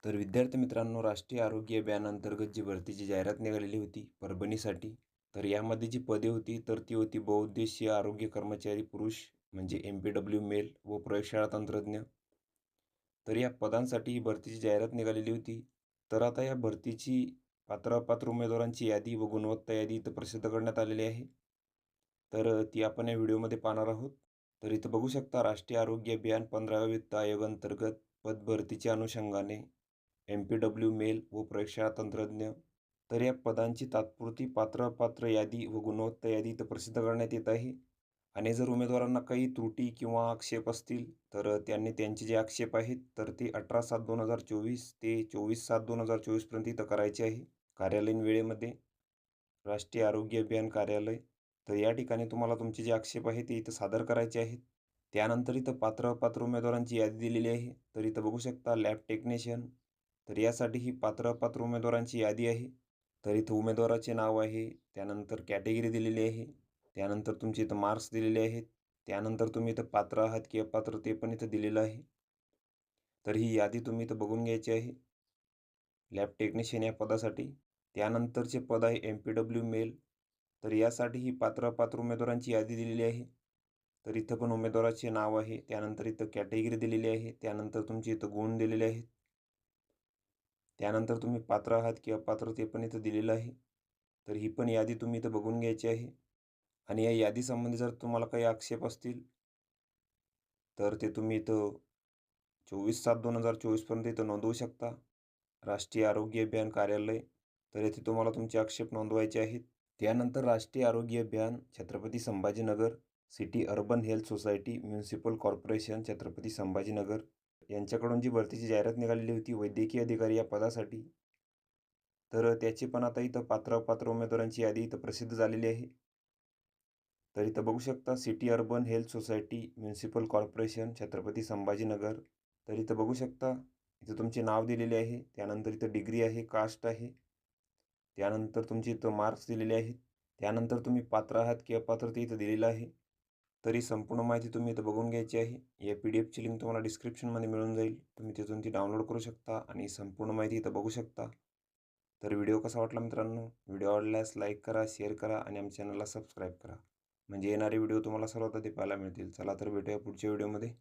तर विद्यार्थी मित्रांनो, राष्ट्रीय आरोग्य अभियानांतर्गत जी भरतीची जाहिरात निघालेली होती परभणीसाठी, तर यामध्ये जी पदे होती तर ती होती बहुउद्देशीय आरोग्य कर्मचारी पुरुष म्हणजे MPW मेल व प्रयोगशाळा तंत्रज्ञ. तर या पदांसाठी ही भरतीची जाहिरात निघालेली होती. तर आता या भरतीची पात्र उमेदवारांची यादी व गुणवत्ता यादी इथं प्रसिद्ध करण्यात आलेली आहे. तर ती आपण या व्हिडिओमध्ये पाहणार आहोत. तर इथं बघू शकता राष्ट्रीय आरोग्य अभियान 15व्या वित्त आयोग अंतर्गत पदभरतीच्या अनुषंगाने MPW मेल व प्रयोगशाळा तंत्रज्ञ. तर या पदांची तात्पुरती पात्र यादी व गुणवत्ता यादी इथं प्रसिद्ध करण्यात येत आहे. आणि जर उमेदवारांना काही त्रुटी किंवा आक्षेप असतील, तर त्यांनी त्यांचे जे आक्षेप आहेत, तर ते 18/7/2024 ते 24/7/2024 पर्यंत इथं करायचे आहे. कार्यालयीन वेळेमध्ये राष्ट्रीय आरोग्य अभियान कार्यालय. तर या ठिकाणी तुम्हाला तुमचे जे आक्षेप आहेत ते इथं सादर करायचे आहेत. त्यानंतर इथं पात्र उमेदवारांची यादी दिलेली आहे. तर इथं बघू शकता लॅब टेक्निशियन. तर यासाठी ही पात्र उमेदवारांची यादी आहे. तर इथं उमेदवाराचे नाव आहे, त्यानंतर कॅटेगरी दिलेली आहे, त्यानंतर तुमचे इथं मार्क्स दिलेले आहेत, त्यानंतर तुम्ही इथं पात्र आहात की अपात्र ते पण इथं दिलेलं आहे. तर ही यादी तुम्ही इथं बघून घ्यायची आहे लॅब टेक्निशियन या पदासाठी. त्यानंतरचे पद आहे MPW मेल. तर यासाठी ही पात्र उमेदवारांची यादी दिलेली आहे. तर इथं पण उमेदवाराचे नाव आहे, त्यानंतर इथं कॅटेगरी दिलेली आहे, त्यानंतर तुमचे इथं गुण दिलेले आहेत. त्यानंतर तुम्ही पात्र आहात की अपात्र ते पण इथं दिलेलं आहे. तर ही पण यादी तुम्ही इथं बघून घ्यायची आहे. आणि या यादीसंबंधी जर तुम्हाला काही आक्षेप असतील, तर ते तुम्ही इथं 24/7/2024 पर्यंत इथं नोंदवू शकता. राष्ट्रीय आरोग्य अभियान कार्यालय. तर येथे तुम्हाला तुमचे आक्षेप नोंदवायचे आहेत. त्यानंतर राष्ट्रीय आरोग्य अभियान Chhatrapati Sambhajinagar city urban health society municipal corporation Chhatrapati Sambhajinagar यांच्याकडून जी भरतीची जाहिरात निघालेली होती वैद्यकीय अधिकारी या पदासाठी. तर त्याची पण आता इथं पात्र उमेदवारांची यादी इथं प्रसिद्ध झालेली आहे. तर इथं बघू शकता city urban health society municipal corporation Chhatrapati Sambhajinagar. तर इथं बघू शकता इथं तुमचे नाव दिलेले आहे, त्यानंतर इथं डिग्री आहे, कास्ट आहे, त्यानंतर तुमचे इथं मार्क्स दिलेले आहेत, त्यानंतर तुम्ही पात्र आहात की अपात्र ते इथं दिलेलं आहे. तरी संपूर्ण माहिती तुम्ही इथं बघून घ्यायची आहे. या PDF ची लिंक तुम्हाला डिस्क्रिप्शनमध्ये मिळून जाईल. तुम्ही तिथून ती डाउनलोड करू शकता आणि संपूर्ण माहिती इथं बघू शकता. तर व्हिडिओ कसा वाटला मित्रांनो? व्हिडिओ आवडल्यास लाईक करा, शेअर करा आणि आमच्या चॅनलला सबस्क्राईब करा. म्हणजे येणारे व्हिडिओ तुम्हाला सर्वात आधी पाहायला मिळतील. चला तर भेटूया पुढच्या व्हिडिओमध्ये.